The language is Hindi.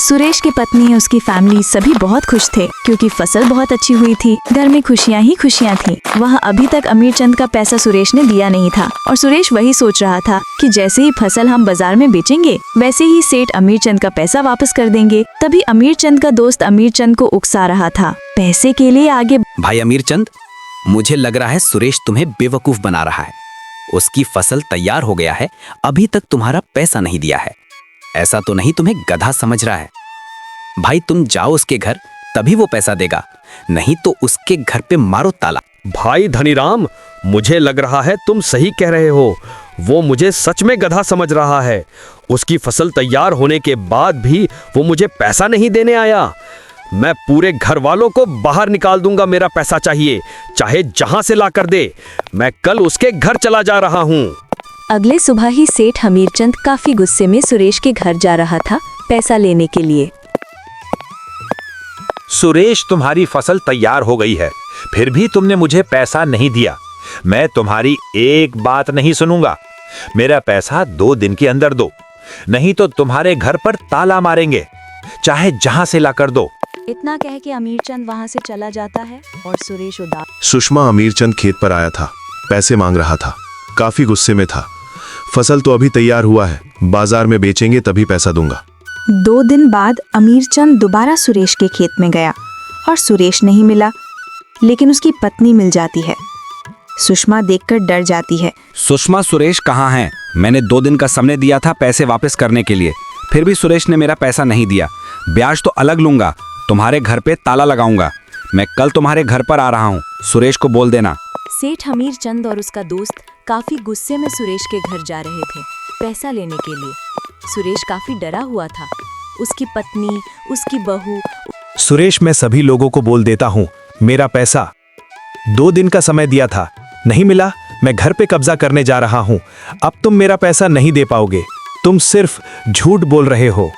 सुरेश की पत्नी, उसकी फैमिली सभी बहुत खुश थे क्योंकि फसल बहुत अच्छी हुई थी। घर में खुशियाँ ही खुशियाँ थी। वह अभी तक अमीर चंद का पैसा सुरेश ने दिया नहीं था और सुरेश वही सोच रहा था कि जैसे ही फसल हम बाजार में बेचेंगे वैसे ही सेठ अमीर चंद का पैसा वापस कर देंगे। तभी अमीर चंद का दोस्त अमीर चंद को उकसा रहा था पैसे के लिए आगे। भाई अमीर चंद, मुझे लग रहा है सुरेश तुम्हें बेवकूफ बना रहा है। उसकी फसल तैयार हो गया है, अभी तक तुम्हारा पैसा नहीं दिया है। ऐसा तो नहीं तुम्हें गधा समझ रहा है। भाई तुम जाओ उसके घर, तभी वो पैसा देगा, नहीं तो उसके घर पे मारो ताला। भाई धनीराम, मुझे लग रहा है तुम सही कह रहे हो। वो मुझे सच में गधा समझ रहा है। उसकी फसल तैयार होने के बाद भी वो मुझे पैसा नहीं देने आया। मैं पूरे घर वालों को बाहर निकाल दूंगा। मेरा पैसा चाहिए, चाहे जहां से ला कर दे। मैं कल उसके घर चला जा रहा हूं। अगले सुबह ही सेठ हमीरचंद काफी गुस्से में सुरेश के घर जा रहा था पैसा लेने के लिए। सुरेश, तुम्हारी फसल तैयार हो गई है, फिर भी तुमने मुझे पैसा नहीं दिया। मैं तुम्हारी एक बात नहीं सुनूंगा। मेरा पैसा 2 दिन के अंदर दो, नहीं तो तुम्हारे घर पर ताला मारेंगे, चाहे जहां से ला कर दो। इतना कह के अमीरचंद वहां से चला जाता है और सुरेश उदास। सुषमा अमीरचंद खेत पर आया था, पैसे मांग रहा था, काफी गुस्से में था। फसल तो अभी तैयार हुआ है, बाजार में बेचेंगे तभी पैसा दूंगा। 2 दिन बाद अमीरचंद दोबारा सुरेश के खेत में गया और सुरेश नहीं मिला, लेकिन उसकी पत्नी मिल जाती है। सुषमा देखकर डर जाती है। सुषमा, सुरेश कहाँ है? मैंने 2 दिन का समय दिया था पैसे वापस करने के लिए, फिर भी सुरेश ने मेरा पैसा नहीं दिया। ब्याज तो अलग लूंगा, तुम्हारे घर पे ताला लगाऊंगा। मैं कल तुम्हारे घर पर आ रहा हूँ, सुरेश को बोल देना। सेठ हमीरचंद और उसका दोस्त काफी गुस्से में सुरेश के घर जा रहे थे पैसा लेने के लिए। सुरेश काफी डरा हुआ था। उसकी पत्नी, उसकी बहू। सुरेश, मैं सभी लोगों को बोल देता हूँ, मेरा पैसा 2 दिन का समय दिया था, नहीं मिला। मैं घर पे कब्जा करने जा रहा हूँ। अब तुम मेरा पैसा नहीं दे पाओगे। तुम सिर्फ झूठ बोल रहे हो।